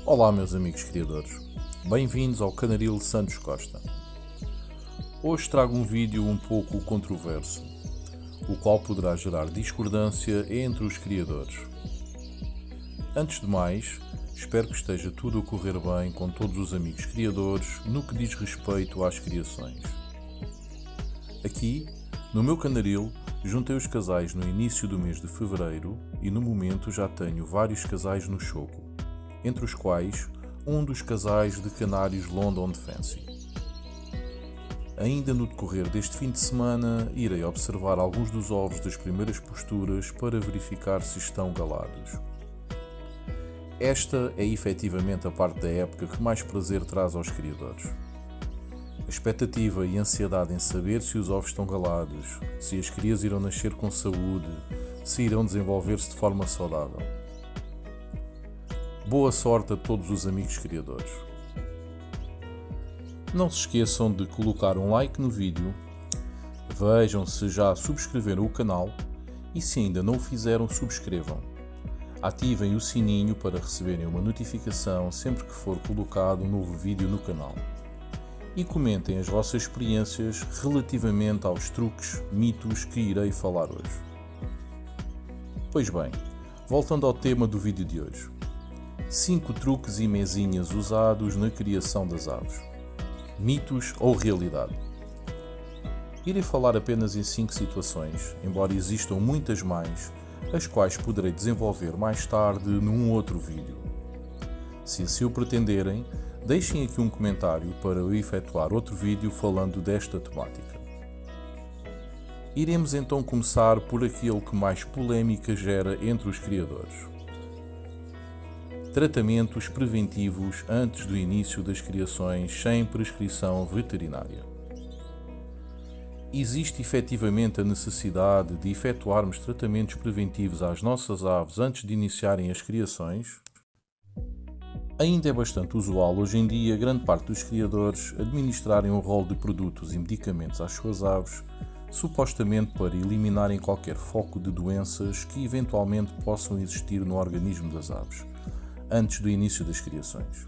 Olá meus amigos criadores, bem-vindos ao Canaril Santos Costa. Hoje trago um vídeo um pouco controverso, o qual poderá gerar discordância entre os criadores. Antes de mais, espero que esteja tudo a correr bem com todos os amigos criadores no que diz respeito às criações. Aqui, no meu Canaril, juntei os casais no início do mês de fevereiro e no momento já tenho vários casais no choco, entre os quais um dos casais de canários London Fancy. Ainda no decorrer deste fim de semana, irei observar alguns dos ovos das primeiras posturas para verificar se estão galados. Esta é efetivamente a parte da época que mais prazer traz aos criadores. A expectativa e a ansiedade em saber se os ovos estão galados, se as crias irão nascer com saúde, se irão desenvolver-se de forma saudável. Boa sorte a todos os amigos criadores. Não se esqueçam de colocar um like no vídeo, vejam se já subscreveram o canal e se ainda não o fizeram, subscrevam. Ativem o sininho para receberem uma notificação sempre que for colocado um novo vídeo no canal. E comentem as vossas experiências relativamente aos truques, mitos que irei falar hoje. Pois bem, voltando ao tema do vídeo de hoje. 5 truques e mesinhas usados na criação das aves. Mitos ou realidade? Irei falar apenas em 5 situações, embora existam muitas mais, as quais poderei desenvolver mais tarde num outro vídeo. Se assim o pretenderem, deixem aqui um comentário para eu efetuar outro vídeo falando desta temática. Iremos então começar por aquele que mais polémica gera entre os criadores. Tratamentos preventivos antes do início das criações sem prescrição veterinária. Existe efetivamente a necessidade de efetuarmos tratamentos preventivos às nossas aves antes de iniciarem as criações? Ainda é bastante usual hoje em dia grande parte dos criadores administrarem um rol de produtos e medicamentos às suas aves, supostamente para eliminarem qualquer foco de doenças que eventualmente possam existir no organismo das aves antes do início das criações.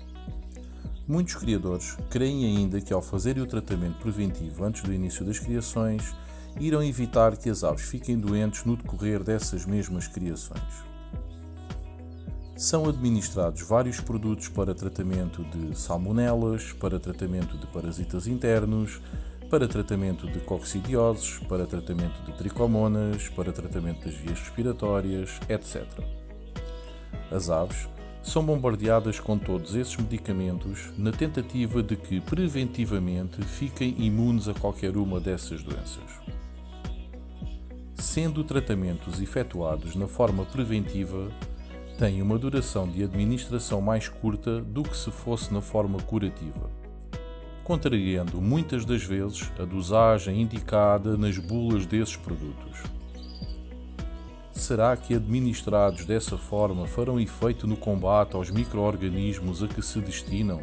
Muitos criadores creem ainda que ao fazerem o tratamento preventivo antes do início das criações, irão evitar que as aves fiquem doentes no decorrer dessas mesmas criações. São administrados vários produtos para tratamento de salmonelas, para tratamento de parasitas internos, para tratamento de coccidioses, para tratamento de tricomonas, para tratamento das vias respiratórias, etc. As aves são bombardeadas com todos esses medicamentos na tentativa de que preventivamente fiquem imunes a qualquer uma dessas doenças. Sendo tratamentos efetuados na forma preventiva, têm uma duração de administração mais curta do que se fosse na forma curativa, contrariando muitas das vezes a dosagem indicada nas bulas desses produtos. Será que administrados dessa forma farão efeito no combate aos micro-organismos a que se destinam?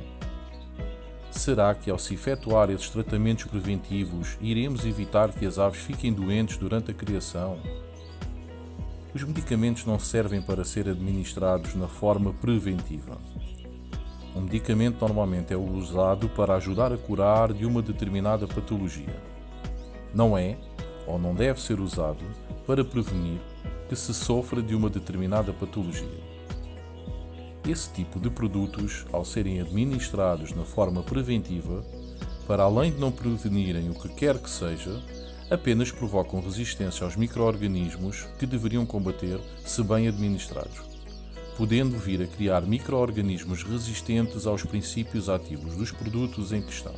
Será que ao se efetuar esses tratamentos preventivos iremos evitar que as aves fiquem doentes durante a criação? Os medicamentos não servem para ser administrados na forma preventiva. Um medicamento normalmente é usado para ajudar a curar de uma determinada patologia. Não é, ou não deve ser usado, para prevenir que se sofra de uma determinada patologia. Esse tipo de produtos, ao serem administrados na forma preventiva, para além de não prevenirem o que quer que seja, apenas provocam resistência aos micro-organismos que deveriam combater se bem administrados, podendo vir a criar micro-organismos resistentes aos princípios ativos dos produtos em questão.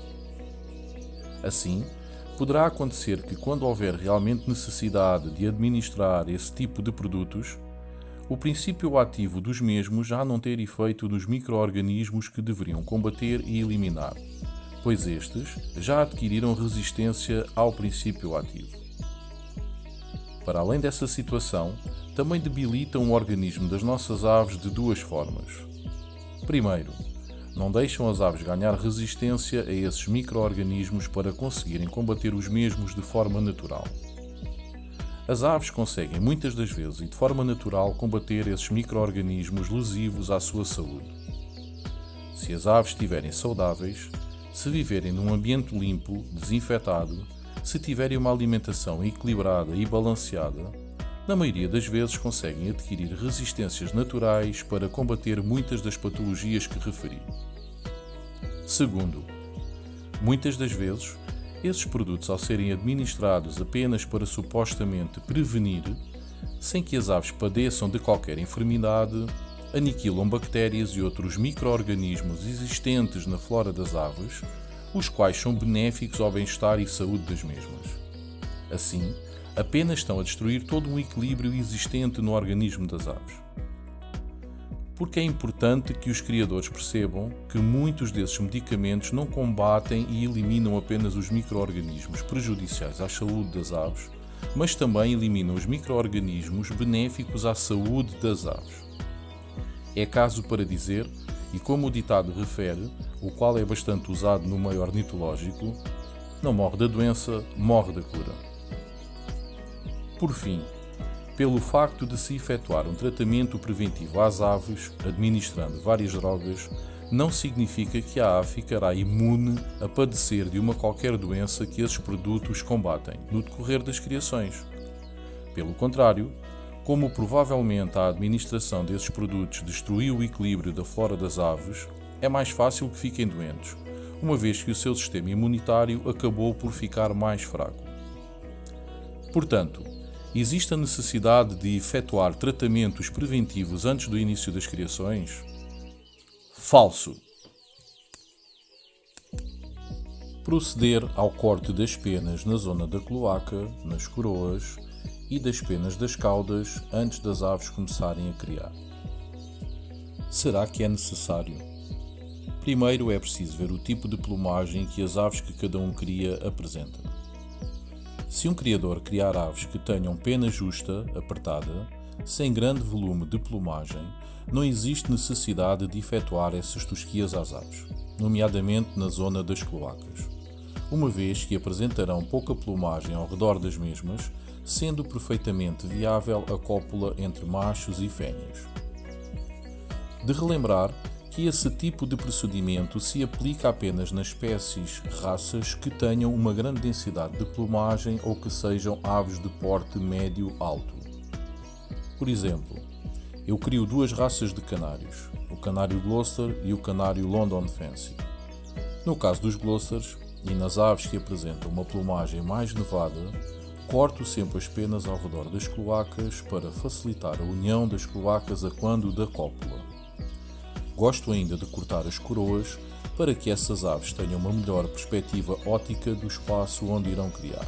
Assim, poderá acontecer que, quando houver realmente necessidade de administrar esse tipo de produtos, o princípio ativo dos mesmos já não ter efeito nos micro-organismos que deveriam combater e eliminar, pois estes já adquiriram resistência ao princípio ativo. Para além dessa situação, também debilitam o organismo das nossas aves de duas formas. Primeiro, não deixam as aves ganhar resistência a esses micro-organismos para conseguirem combater os mesmos de forma natural. As aves conseguem muitas das vezes e de forma natural combater esses micro-organismos lesivos à sua saúde. Se as aves estiverem saudáveis, se viverem num ambiente limpo, desinfetado, se tiverem uma alimentação equilibrada e balanceada, na maioria das vezes conseguem adquirir resistências naturais para combater muitas das patologias que referi. Segundo, muitas das vezes, esses produtos, ao serem administrados apenas para supostamente prevenir, sem que as aves padeçam de qualquer enfermidade, aniquilam bactérias e outros micro-organismos existentes na flora das aves, os quais são benéficos ao bem-estar e saúde das mesmas. Assim, apenas estão a destruir todo um equilíbrio existente no organismo das aves. Porque é importante que os criadores percebam que muitos desses medicamentos não combatem e eliminam apenas os micro-organismos prejudiciais à saúde das aves, mas também eliminam os micro-organismos benéficos à saúde das aves. É caso para dizer, e como o ditado refere, o qual é bastante usado no meio ornitológico, não morre da doença, morre da cura. Por fim, pelo facto de se efetuar um tratamento preventivo às aves, administrando várias drogas, não significa que a ave ficará imune a padecer de uma qualquer doença que esses produtos combatem no decorrer das criações. Pelo contrário, como provavelmente a administração desses produtos destruiu o equilíbrio da flora das aves, é mais fácil que fiquem doentes, uma vez que o seu sistema imunitário acabou por ficar mais fraco. Portanto, existe a necessidade de efetuar tratamentos preventivos antes do início das criações? Falso. Proceder ao corte das penas na zona da cloaca, nas coroas e das penas das caudas antes das aves começarem a criar. Será que é necessário? Primeiro é preciso ver o tipo de plumagem que as aves que cada um cria apresentam. Se um criador criar aves que tenham pena justa, apertada, sem grande volume de plumagem, não existe necessidade de efetuar essas tosquias às aves, nomeadamente na zona das cloacas, uma vez que apresentarão pouca plumagem ao redor das mesmas, sendo perfeitamente viável a cópula entre machos e fêmeas. De relembrar que esse tipo de procedimento se aplica apenas nas espécies, raças que tenham uma grande densidade de plumagem ou que sejam aves de porte médio-alto. Por exemplo, eu crio duas raças de canários, o canário Gloucester e o canário London Fancy. No caso dos Gloucesters, e nas aves que apresentam uma plumagem mais nevada, corto sempre as penas ao redor das cloacas para facilitar a união das cloacas a quando da cópula. Gosto ainda de cortar as coroas para que essas aves tenham uma melhor perspectiva óptica do espaço onde irão criar.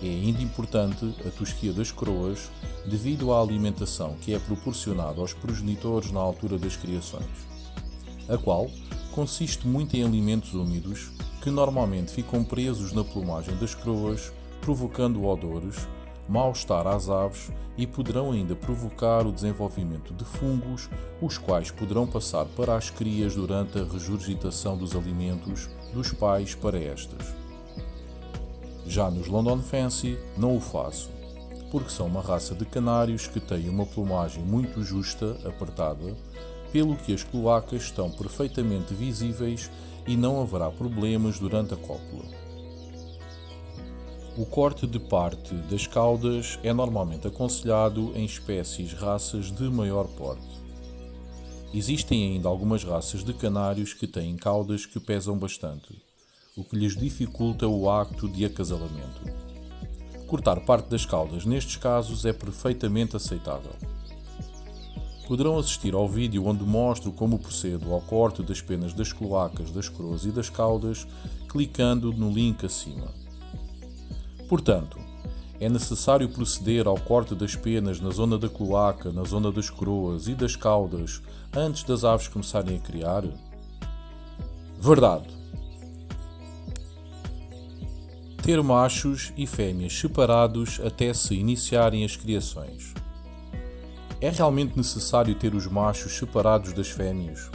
É ainda importante a tosquia das coroas devido à alimentação que é proporcionada aos progenitores na altura das criações, a qual consiste muito em alimentos úmidos que normalmente ficam presos na plumagem das coroas, provocando odores, mal-estar às aves e poderão ainda provocar o desenvolvimento de fungos, os quais poderão passar para as crias durante a regurgitação dos alimentos dos pais para estas. Já nos London Fancy não o faço, porque são uma raça de canários que têm uma plumagem muito justa, apertada, pelo que as cloacas estão perfeitamente visíveis e não haverá problemas durante a cópula. O corte de parte das caudas é normalmente aconselhado em espécies raças de maior porte. Existem ainda algumas raças de canários que têm caudas que pesam bastante, o que lhes dificulta o acto de acasalamento. Cortar parte das caudas nestes casos é perfeitamente aceitável. Poderão assistir ao vídeo onde mostro como procedo ao corte das penas das cloacas, das coroas e das caudas, clicando no link acima. Portanto, é necessário proceder ao corte das penas na zona da cloaca, na zona das coroas e das caudas antes das aves começarem a criar? Verdade! Ter machos e fêmeas separados até se iniciarem as criações. É realmente necessário ter os machos separados das fêmeas?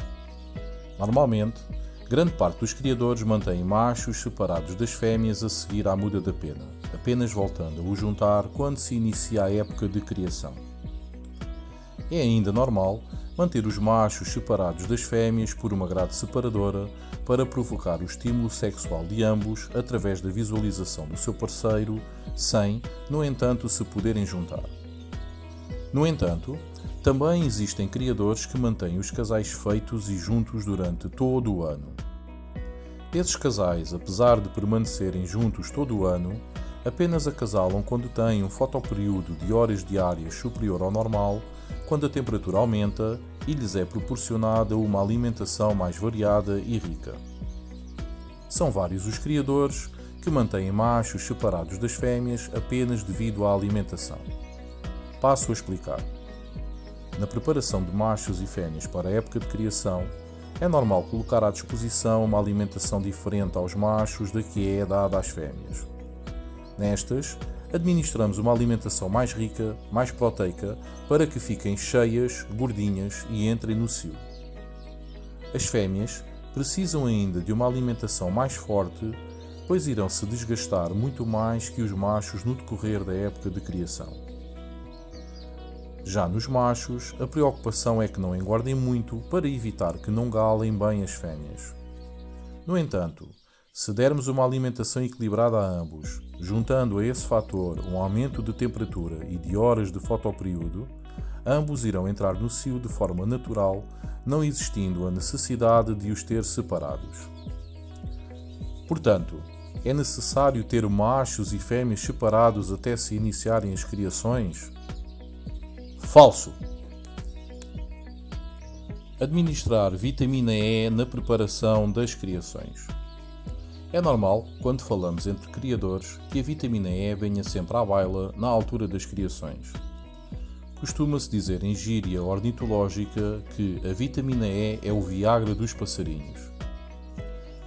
Normalmente, grande parte dos criadores mantém machos separados das fêmeas a seguir à muda da pena, apenas voltando a os juntar quando se inicia a época de criação. É ainda normal manter os machos separados das fêmeas por uma grade separadora para provocar o estímulo sexual de ambos através da visualização do seu parceiro, sem, no entanto, se poderem juntar. No entanto, também existem criadores que mantêm os casais feitos e juntos durante todo o ano. Esses casais, apesar de permanecerem juntos todo o ano, apenas acasalam quando têm um fotoperíodo de horas diárias superior ao normal, quando a temperatura aumenta e lhes é proporcionada uma alimentação mais variada e rica. São vários os criadores que mantêm machos separados das fêmeas apenas devido à alimentação. Passo a explicar. Na preparação de machos e fêmeas para a época de criação, é normal colocar à disposição uma alimentação diferente aos machos da que é dada às fêmeas. Nestas, administramos uma alimentação mais rica, mais proteica, para que fiquem cheias, gordinhas e entrem no cio. As fêmeas precisam ainda de uma alimentação mais forte, pois irão se desgastar muito mais que os machos no decorrer da época de criação. Já nos machos, a preocupação é que não engordem muito para evitar que não galem bem as fêmeas. No entanto, se dermos uma alimentação equilibrada a ambos, juntando a esse fator um aumento de temperatura e de horas de fotoperíodo, ambos irão entrar no cio de forma natural, não existindo a necessidade de os ter separados. Portanto, é necessário ter machos e fêmeas separados até se iniciarem as criações? Falso! Administrar vitamina E na preparação das criações. É normal, quando falamos entre criadores, que a vitamina E venha sempre à baila na altura das criações. Costuma-se dizer em gíria ornitológica que a vitamina E é o Viagra dos passarinhos.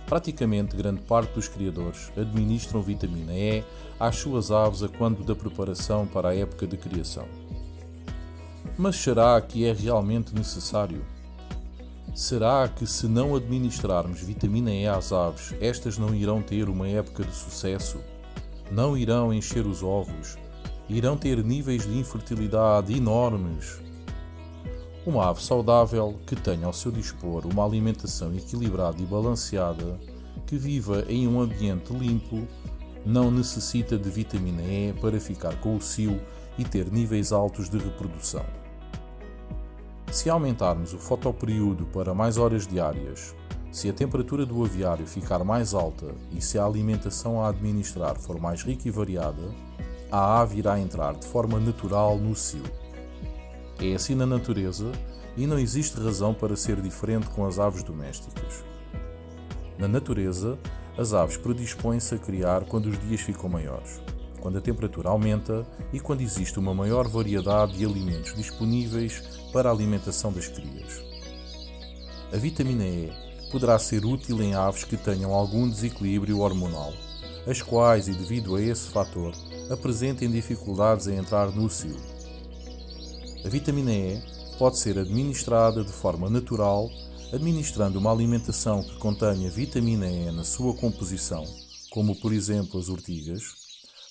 Praticamente grande parte dos criadores administram vitamina E às suas aves a quando da preparação para a época de criação. Mas será que é realmente necessário? Será que se não administrarmos vitamina E às aves, estas não irão ter uma época de sucesso? Não irão encher os ovos? Irão ter níveis de infertilidade enormes? Uma ave saudável, que tenha ao seu dispor uma alimentação equilibrada e balanceada, que viva em um ambiente limpo, não necessita de vitamina E para ficar com o cio e ter níveis altos de reprodução. Se aumentarmos o fotoperíodo para mais horas diárias, se a temperatura do aviário ficar mais alta e se a alimentação a administrar for mais rica e variada, a ave irá entrar de forma natural no cio. É assim na natureza e não existe razão para ser diferente com as aves domésticas. Na natureza, as aves predispõem-se a criar quando os dias ficam maiores, quando a temperatura aumenta e quando existe uma maior variedade de alimentos disponíveis para a alimentação das crias. A vitamina E poderá ser útil em aves que tenham algum desequilíbrio hormonal, as quais, e devido a esse fator, apresentem dificuldades em entrar no cio. A vitamina E pode ser administrada de forma natural, administrando uma alimentação que contenha vitamina E na sua composição, como por exemplo as ortigas.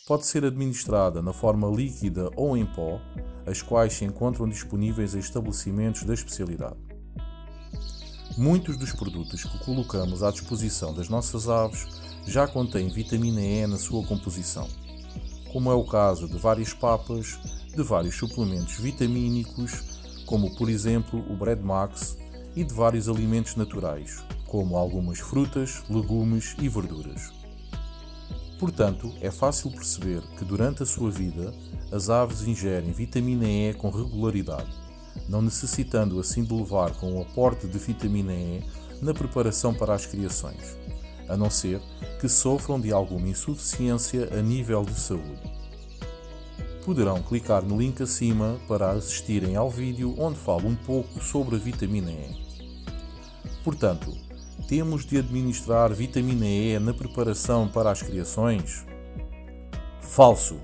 Pode ser administrada na forma líquida ou em pó, as quais se encontram disponíveis em estabelecimentos da especialidade. Muitos dos produtos que colocamos à disposição das nossas aves já contêm vitamina E na sua composição, como é o caso de várias papas, de vários suplementos vitamínicos, como por exemplo o Bread Max, e de vários alimentos naturais, como algumas frutas, legumes e verduras. Portanto, é fácil perceber que durante a sua vida as aves ingerem vitamina E com regularidade, não necessitando assim de levar com o aporte de vitamina E na preparação para as criações, a não ser que sofram de alguma insuficiência a nível de saúde. Poderão clicar no link acima para assistirem ao vídeo onde falo um pouco sobre a vitamina E. Portanto, temos de administrar vitamina E na preparação para as criações? Falso!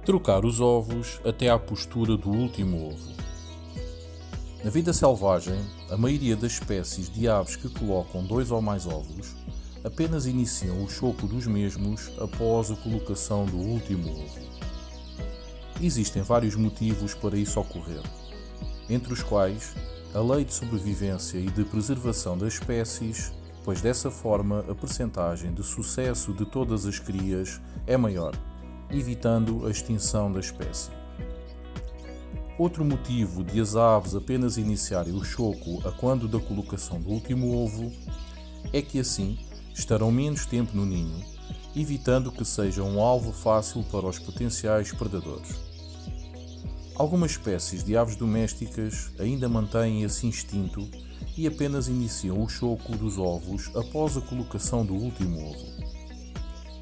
Trocar os ovos até à postura do último ovo. Na vida selvagem, a maioria das espécies de aves que colocam 2 ou mais ovos apenas iniciam o choco dos mesmos após a colocação do último ovo. Existem vários motivos para isso ocorrer, entre os quais a lei de sobrevivência e de preservação das espécies, pois dessa forma a percentagem de sucesso de todas as crias é maior, evitando a extinção da espécie. Outro motivo de as aves apenas iniciarem o choco a quando da colocação do último ovo é que assim estarão menos tempo no ninho, evitando que seja um alvo fácil para os potenciais predadores. Algumas espécies de aves domésticas ainda mantêm esse instinto e apenas iniciam o choco dos ovos após a colocação do último ovo.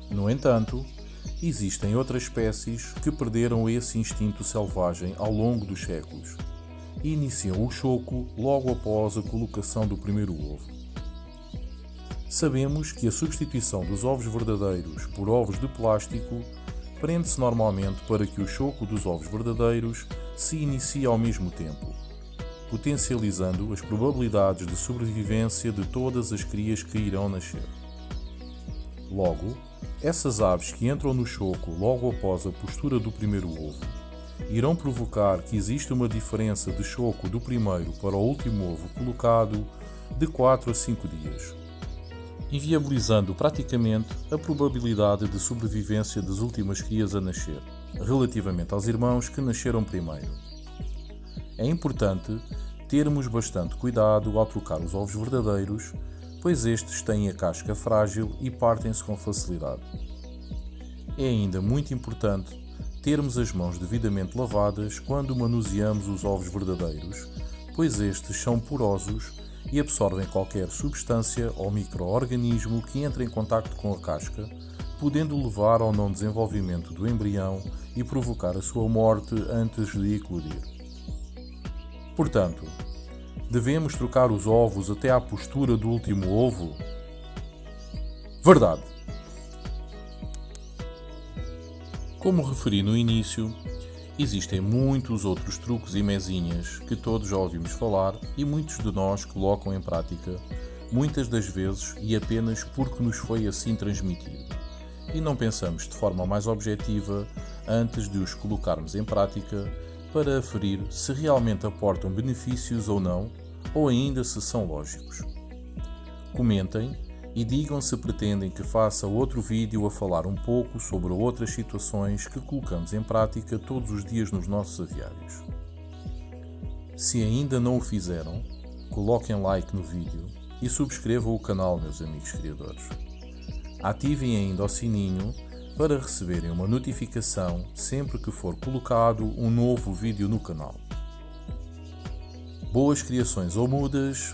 No entanto, existem outras espécies que perderam esse instinto selvagem ao longo dos séculos e iniciam o choco logo após a colocação do primeiro ovo. Sabemos que a substituição dos ovos verdadeiros por ovos de plástico prende-se normalmente para que o choco dos ovos verdadeiros se inicie ao mesmo tempo, potencializando as probabilidades de sobrevivência de todas as crias que irão nascer. Logo, essas aves que entram no choco logo após a postura do primeiro ovo irão provocar que exista uma diferença de choco do primeiro para o último ovo colocado de 4 a 5 dias, inviabilizando praticamente a probabilidade de sobrevivência das últimas crias a nascer, relativamente aos irmãos que nasceram primeiro. É importante termos bastante cuidado ao trocar os ovos verdadeiros, pois estes têm a casca frágil e partem-se com facilidade. É ainda muito importante termos as mãos devidamente lavadas quando manuseamos os ovos verdadeiros, pois estes são porosos e absorvem qualquer substância ou micro-organismo que entre em contacto com a casca, podendo levar ao não desenvolvimento do embrião e provocar a sua morte antes de eclodir. Portanto, devemos trocar os ovos até à postura do último ovo? Verdade! Como referi no início, existem muitos outros truques e mezinhas que todos já ouvimos falar e muitos de nós colocam em prática, muitas das vezes e apenas porque nos foi assim transmitido, e não pensamos de forma mais objetiva antes de os colocarmos em prática para aferir se realmente aportam benefícios ou não, ou ainda se são lógicos. Comentem e digam se pretendem que faça outro vídeo a falar um pouco sobre outras situações que colocamos em prática todos os dias nos nossos aviários. Se ainda não o fizeram, coloquem like no vídeo e subscrevam o canal, meus amigos criadores. Ativem ainda o sininho para receberem uma notificação sempre que for colocado um novo vídeo no canal. Boas criações ou mudas,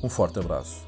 um forte abraço.